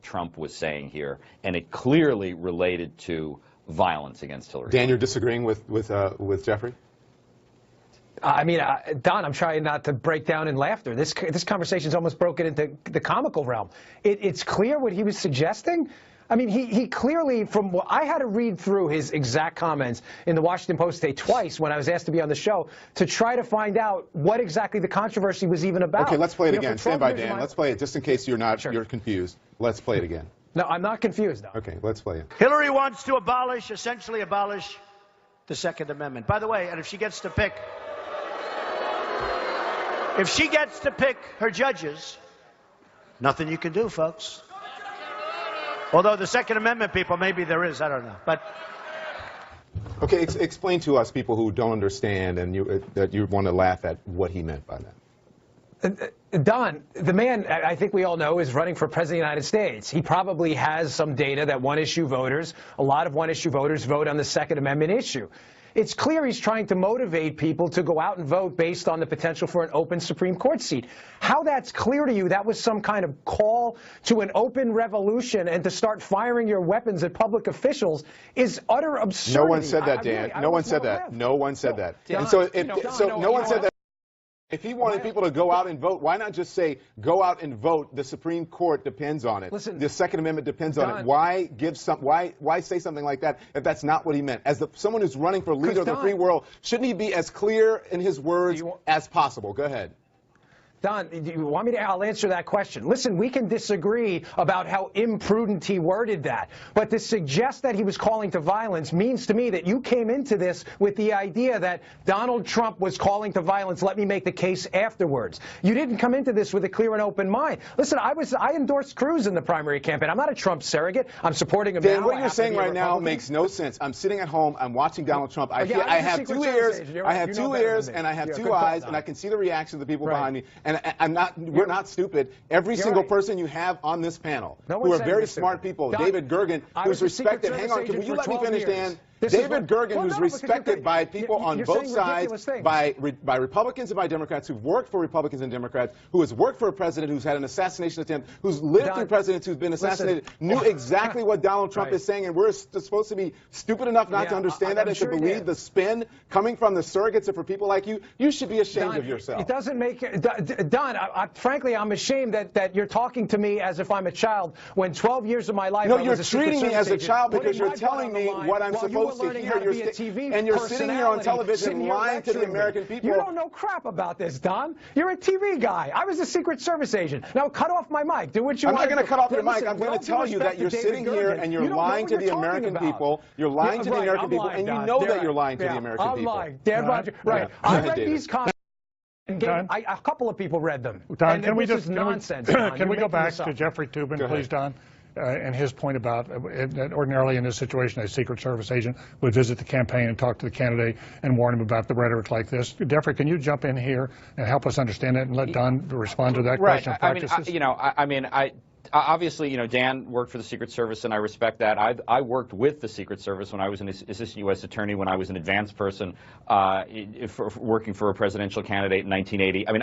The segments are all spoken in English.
Trump was saying here, and it clearly related to violence against Hillary. Dan, you're disagreeing with Jeffrey? I mean, Don, I'm trying not to break down in laughter. This conversation's almost broken into the comical realm. It's clear what he was suggesting. I mean, he clearly, from what I had to read through his exact comments in the Washington Post today twice when I was asked to be on the show to try to find out what exactly the controversy was even about. Okay, let's play it again. Stand by, Dan. Let's play it just in case you're not you're confused. Let's play it again. No, I'm not confused, though. Okay, let's play it. Hillary wants to essentially abolish the Second Amendment. By the way, and if she gets to pick her judges, nothing you can do, folks. Although the Second Amendment people, maybe there is, I don't know. But okay, explain to us, people who don't understand, and that you want to laugh at what he meant by that. Don, the man, I think we all know, is running for president of the United States. He probably has some data that one-issue voters, a lot of one-issue voters vote on the Second Amendment issue. It's clear he's trying to motivate people to go out and vote based on the potential for an open Supreme Court seat. How that's clear to you, that was some kind of call to an open revolution and to start firing your weapons at public officials, is utter absurdity. No one said that, Dan. No one said that. No one said that. And so, no one said that. If he wanted people to go out and vote, why not just say, go out and vote, the Supreme Court depends on it. Listen, the Second Amendment depends on it. Why say something like that if that's not what he meant? As someone who's running for leader of the free world, shouldn't he be as clear in his words as possible? Go ahead. Don, do you want me to? I'll answer that question. Listen, we can disagree about how imprudent he worded that, but to suggest that he was calling to violence means to me that you came into this with the idea that Donald Trump was calling to violence. Let me make the case afterwards. You didn't come into this with a clear and open mind. Listen, I endorsed Cruz in the primary campaign. I'm not a Trump surrogate. I'm supporting him. Dan, what you're saying right now makes no sense. I'm sitting at home. I'm watching Donald Trump. I have 2 ears. I have 2 ears, and I have 2 eyes, and I can see the reaction of the people behind me. And we're not stupid. Every single person you have on this panel, who are very smart people, David Gergen, who's respected. Hang on, will you let me finish, Dan? David Gergen, who's respected by people on both sides, by Republicans and by Democrats, who've worked for Republicans and Democrats, who has worked for a president who's had an assassination attempt, who's lived through presidents who've been assassinated, knew exactly what Donald Trump is saying, and we're supposed to be stupid enough not to understand that and to believe the spin coming from the surrogates and for people like you. You should be ashamed of yourself. It doesn't make Don, frankly, I'm ashamed that you're talking to me as if I'm a child when 12 years of my life I was a Secret treating me Service as a agent, child because you're telling me what I'm supposed to hear. And you're sitting here on television lying to the American people. You don't know crap about this, Don. You're a TV guy. I was a Secret Service agent. Now cut off my mic. Do what you want. I'm not going to cut off your mic. I'm going to tell you that you're sitting here and you're lying to the American people. You're lying to the American people, and you know that you're lying to the American people. I'm lying. Dan Roger. Right. I read these comments. A couple of people read them. Don, can we just nonsense? Can we go back to Jeffrey Toobin, please, Don? And his point about that ordinarily in this situation, a Secret Service agent would visit the campaign and talk to the candidate and warn him about the rhetoric like this. Jeffrey, can you jump in here and help us understand it and let Don respond to that question? Obviously, Dan worked for the Secret Service, and I respect that. I worked with the Secret Service when I was an assistant U.S. attorney, when I was an advanced person working for a presidential candidate in 1980. I mean,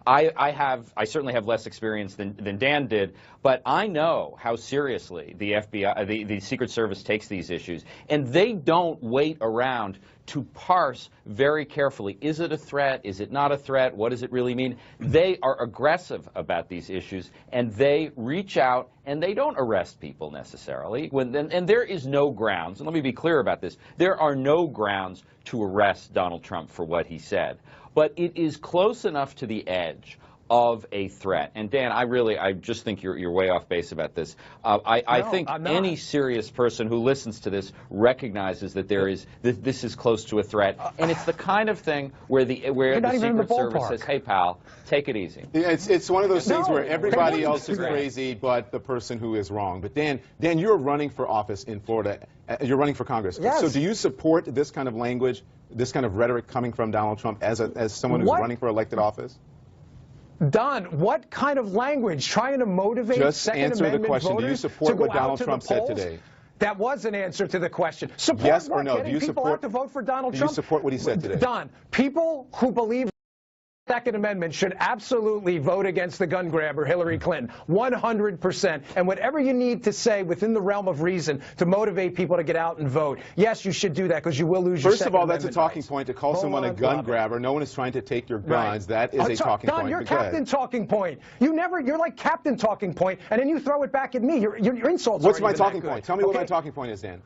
I certainly have less experience than Dan did, but I know how seriously the FBI, the Secret Service takes these issues, and they don't wait around to parse very carefully. Is it a threat? Is it not a threat? What does it really mean? They are aggressive about these issues, and they reach out, and they don't arrest people necessarily. And there is no grounds, and let me be clear about this, there are no grounds to arrest Donald Trump for what he said. But it is close enough to the edge of a threat. And Dan, I just think you're way off base about this. I think any serious person who listens to this recognizes that this is close to a threat, and it's the kind of thing where the Secret Service says, "Hey, pal, take it easy." Yeah, it's one of those things where everybody else is crazy, but the person who is wrong. But Dan, you're running for office in Florida. You're running for Congress. Yes. So do you support this kind of language, this kind of rhetoric coming from Donald Trump as someone who's running for elected office? Don, what kind of language? Trying to motivate Second Amendment voters to go out to the polls? Just answer the question. Do you support what Donald Trump said today? That was an answer to the question. Support yes or no? Do you support? Out to vote for Donald Trump? Do you support what he said today? Don, people who believe Second Amendment should absolutely vote against the gun grabber, Hillary Clinton, 100%. And whatever you need to say within the realm of reason to motivate people to get out and vote, yes, you should do that because you will lose your Second Amendment. First of all, that's a talking point to call someone a gun grabber. No one is trying to take your guns. That is a talking point. Don, you're Captain Talking Point. You're like Captain Talking Point, and then you throw it back at me. Your insults. What's my talking point? Tell me what my talking point is, Dan.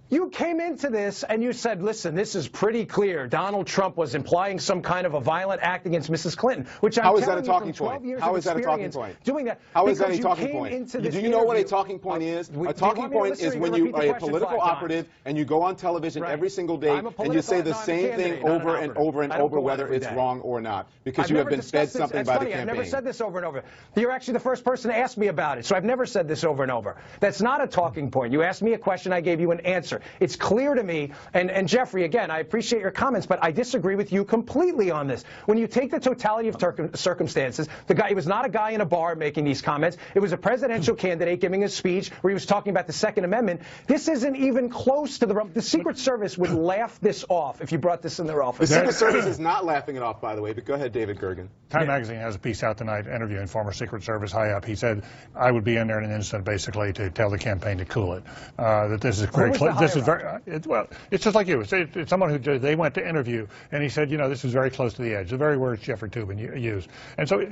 You came into this and you said, listen, this is pretty clear. Donald Trump was implying some kind of a violent act against Mrs. Clinton, which I'm telling you from 12 years of experience doing that. How is that a talking point? Do you know what a talking point is? A talking point is when you are a political operative and you go on television every single day and you say the same thing over and over and over, whether it's wrong or not, because you have been fed something by the campaign. I've never said this over and over. You're actually the first person to ask me about it, so I've never said this over and over. That's not a talking point. You asked me a question, I gave you an answer. It's clear to me, and Jeffrey, again, I appreciate your comments, but I disagree with you completely on this. When you take the totality of circumstances, he was not a guy in a bar making these comments. It was a presidential candidate giving a speech where he was talking about the Second Amendment. This isn't even close to the Secret Service would laugh this off if you brought this in their office. The Secret Service is not laughing it off, by the way, but go ahead, David Gergen. Time Magazine has a piece out tonight interviewing former Secret Service high up. He said, I would be in there in an instant, basically, to tell the campaign to cool it. That this is very clear. This is very, well, it's just like you. It's someone who they went to interview, and he said, you know, this is very close to the edge. The very words Jeffrey Toobin used. And so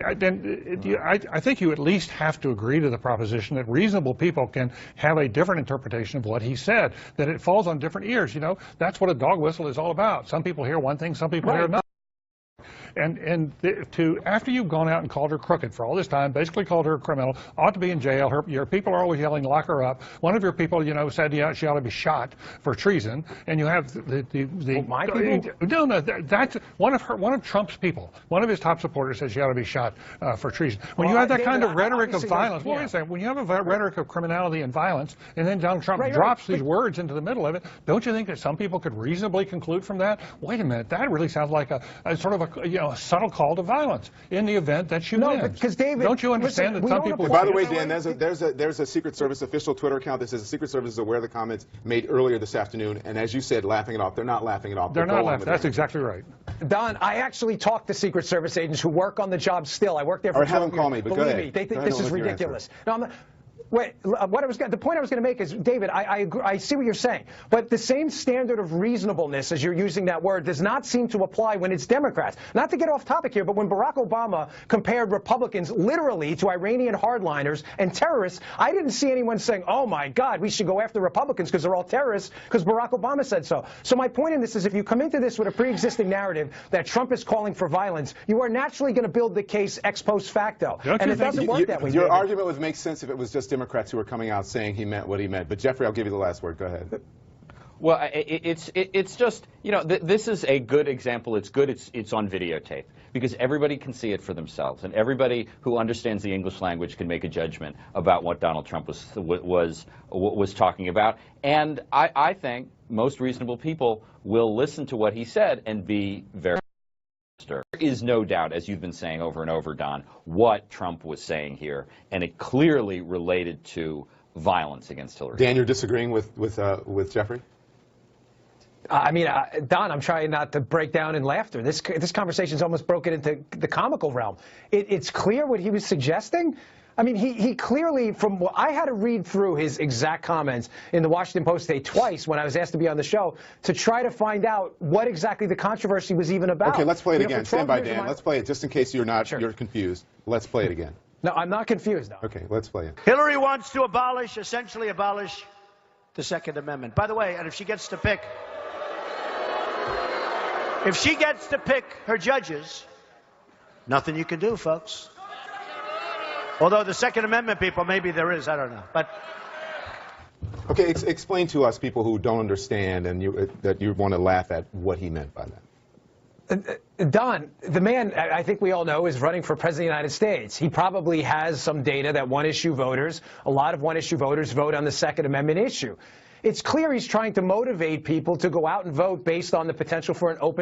I think you at least have to agree to the proposition that reasonable people can have a different interpretation of what he said, that it falls on different ears. You know, that's what a dog whistle is all about. Some people hear one thing, some people hear another. After you've gone out and called her crooked for all this time, basically called her a criminal, ought to be in jail. Your people are always yelling, lock her up. One of your people, you know, said she ought to be shot for treason. And you have my people? No, that's one of Trump's people. One of his top supporters says she ought to be shot for treason. When you have that kind of rhetoric of violence, wait a second. When you have a rhetoric of criminality and violence, and then Donald Trump drops these words into the middle of it, don't you think that some people could reasonably conclude from that? Wait a minute, that really sounds like a sort of a subtle call to violence in the event that she wins. Because David, don't you understand that some people? By the way, Dan, there's a Secret Service official Twitter account that says the Secret Service is aware of the comments made earlier this afternoon, and as you said, laughing it off. They're not laughing it off. They're not laughing. That's exactly right. Don, I actually talked to Secret Service agents who work on the job still. I work there for 12 years. Or have them call me, but Believe me, they think this is ridiculous. No, wait, the point I was going to make is, David, I see what you're saying, but the same standard of reasonableness, as you're using that word, does not seem to apply when it's Democrats. Not to get off topic here, but when Barack Obama compared Republicans literally to Iranian hardliners and terrorists, I didn't see anyone saying, oh my God, we should go after Republicans because they're all terrorists, because Barack Obama said so. So my point in this is, if you come into this with a pre-existing narrative that Trump is calling for violence, you are naturally going to build the case ex post facto. And it doesn't work that way. Your argument would make sense if it was just Democrats who are coming out saying he meant what he meant. But Jeffrey, I'll give you the last word. Go ahead. Well, it's just, you know, this is a good example. It's good. It's on videotape because everybody can see it for themselves, and everybody who understands the English language can make a judgment about what Donald Trump was talking about. And I think most reasonable people will listen to what he said and be very. There is no doubt, as you've been saying over and over, Don, what Trump was saying here, and it clearly related to violence against Hillary. Dan, you're disagreeing with Jeffrey? I mean, Don, I'm trying not to break down in laughter. This conversation's almost broken into the comical realm. It's clear what he was suggesting. I mean, he clearly, from what I had to read through his exact comments in the Washington Post today twice when I was asked to be on the show to try to find out what exactly the controversy was even about. Okay, let's play it again. Stand by, Dan. Let's play it just in case you're confused. Let's play it again. No, I'm not confused, though. Okay, let's play it. Hillary wants to essentially abolish the Second Amendment. By the way, and if she gets to pick her judges, nothing you can do, folks. Although the Second Amendment people, maybe there is, I don't know. But okay, explain to us, people who don't understand and that you want to laugh at, what he meant by that. Don, the man, I think we all know, is running for president of the United States. He probably has some data that a lot of one-issue voters vote on the Second Amendment issue. It's clear he's trying to motivate people to go out and vote based on the potential for an open